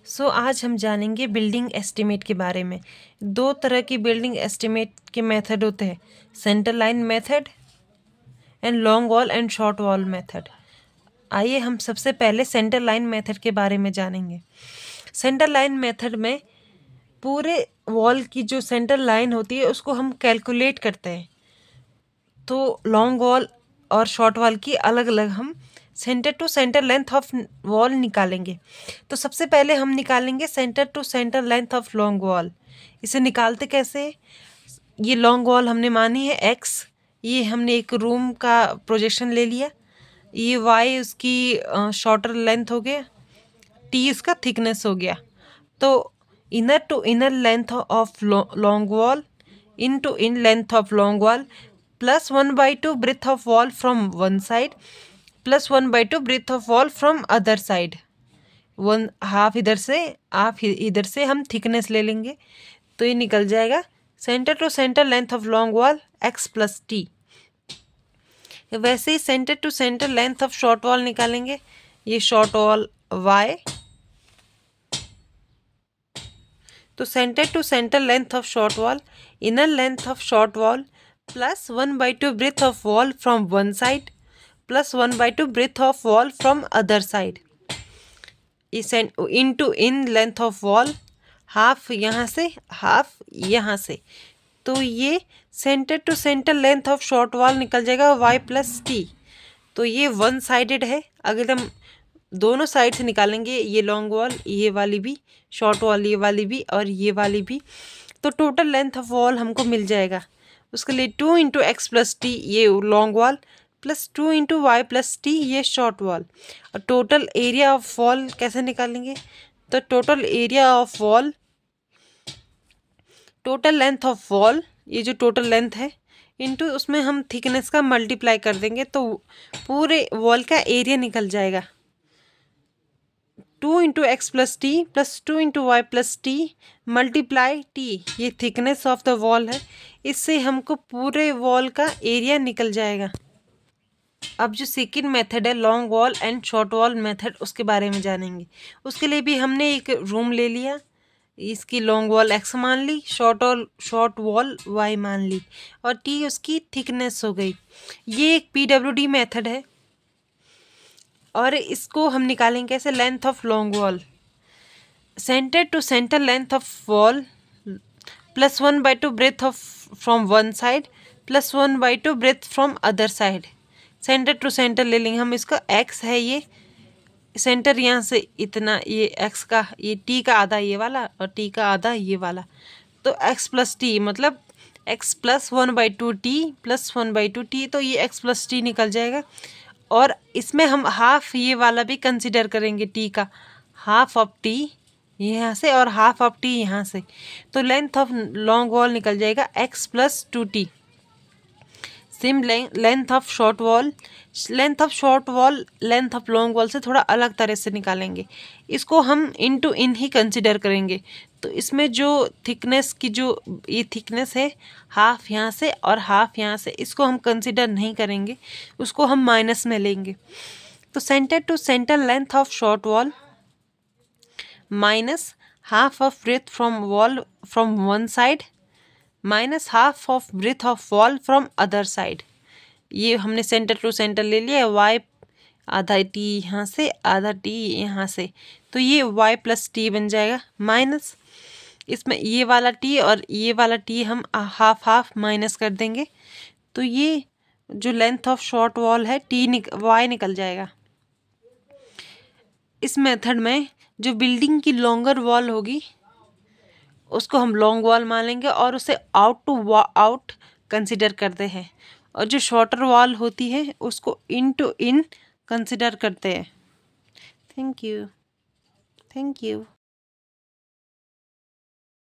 आज हम जानेंगे बिल्डिंग एस्टिमेट के बारे में। दो तरह की बिल्डिंग एस्टिमेट के मेथड होते हैं, centre line method and long wall and short wall method. आइए हम सबसे पहले सेंटर लाइन मेथड के बारे में जानेंगे। सेंटर लाइन मेथड में पूरे वॉल की जो सेंटर लाइन होती है उसको हम कैलकुलेट करते हैं। तो लॉन्ग वॉल और शॉर्ट वॉल की अलग अलग हम centre to centre length of wall निकालेंगे। तो सबसे पहले हम निकालेंगे centre to centre length of long wall. इसे निकालते कैसे? ये लॉन्ग वॉल हमने मानी है एक्स, ये हमने एक रूम का प्रोजेक्शन ले लिया, ये वाई उसकी शॉर्टर लेंथ हो गया, टी इसका थिकनेस हो गया। तो inner to inner length of long wall in to in length of long wall plus 1/2 breadth of wall from one side plus 1/2 breadth of wall from other side. One half इधर से half इधर से हम thickness ले लेंगे, तो ये निकल जाएगा centre to centre length of long wall x plus T. वैसे ही centre to centre length of short wall निकालेंगे, ये शॉर्ट वॉल y, तो centre to centre length of short wall inner length of short wall plus 1/2 breadth of wall from one side plus 1/2 breadth of wall from other side. In to in length of wall, half यहाँ से half यहाँ से, तो ये centre to centre length of short wall निकल जाएगा y plus T. तो ये वन साइडेड है, अगर हम दोनों साइड से निकालेंगे, ये लॉन्ग वॉल ये वाली भी, शॉर्ट वॉल ये वाली भी और ये वाली भी, तो टोटल लेंथ ऑफ वॉल हमको मिल जाएगा। उसके लिए 2 इंटू एक्स प्लस टी ये long wall plus 2 into y plus t ये शॉर्ट वॉल। और टोटल एरिया ऑफ वॉल कैसे निकालेंगे? तो total area of wall, total length of wall, ये जो टोटल लेंथ है इनटू उसमें हम थिकनेस का मल्टीप्लाई कर देंगे, तो पूरे वॉल का एरिया निकल जाएगा। 2 into x plus t plus 2 into y plus t multiply t, ये थिकनेस ऑफ द वॉल है, इससे हमको पूरे वॉल का एरिया निकल जाएगा। अब जो सेकेंड मेथड है long wall and short wall method, उसके बारे में जानेंगे। उसके लिए भी हमने एक रूम ले लिया, इसकी लॉन्ग वॉल x मान ली, शॉर्ट वॉल y मान ली और t उसकी थिकनेस हो गई। ये एक PWD मेथड है और इसको हम निकालेंगे कैसे? Length of long wall, centre to centre length of wall plus 1/2 breadth of from one side plus 1/2 breadth from other side. Centre to centre ले लेंगे हम, इसका x है, ये सेंटर यहाँ से इतना, ये x का, ये t का आधा ये वाला और t का आधा ये वाला, तो x प्लस टी मतलब x plus 1/2 T plus 1/2 T, तो ये x प्लस टी निकल जाएगा। और इसमें हम हाफ ये वाला भी कंसिडर करेंगे, t का हाफ ऑफ t यहाँ से और हाफ ऑफ t यहाँ से, तो लेंथ ऑफ लॉन्ग वॉल निकल जाएगा x plus 2t। Same length of short wall, length of short wall length of long wall से थोड़ा अलग तरह से निकालेंगे, इसको हम इन टू इन ही कंसिडर करेंगे। तो इसमें जो थिकनेस की जो ये थिकनेस है हाफ यहाँ से और हाफ यहाँ से, इसको हम कंसिडर नहीं करेंगे, उसको हम माइनस में लेंगे। तो centre to centre length of short wall minus half of breadth from wall from one side minus half of breadth of wall from other side. ये हमने सेंटर टू सेंटर ले लिया, y आधा टी यहाँ से आधा टी यहाँ से, तो ये y प्लस टी बन जाएगा माइनस इसमें ये वाला t और ये वाला t हम हाफ हाफ माइनस कर देंगे, तो ये जो लेंथ ऑफ शॉर्ट वॉल है y निकल जाएगा। इस मेथड में जो बिल्डिंग की लॉन्गर वॉल होगी उसको हम लॉन्ग वॉल मान लेंगे और उसे आउट टू आउट कंसिडर करते हैं, और जो शॉर्टर वॉल होती है उसको इन टू इन कंसिडर करते हैं। Thank you.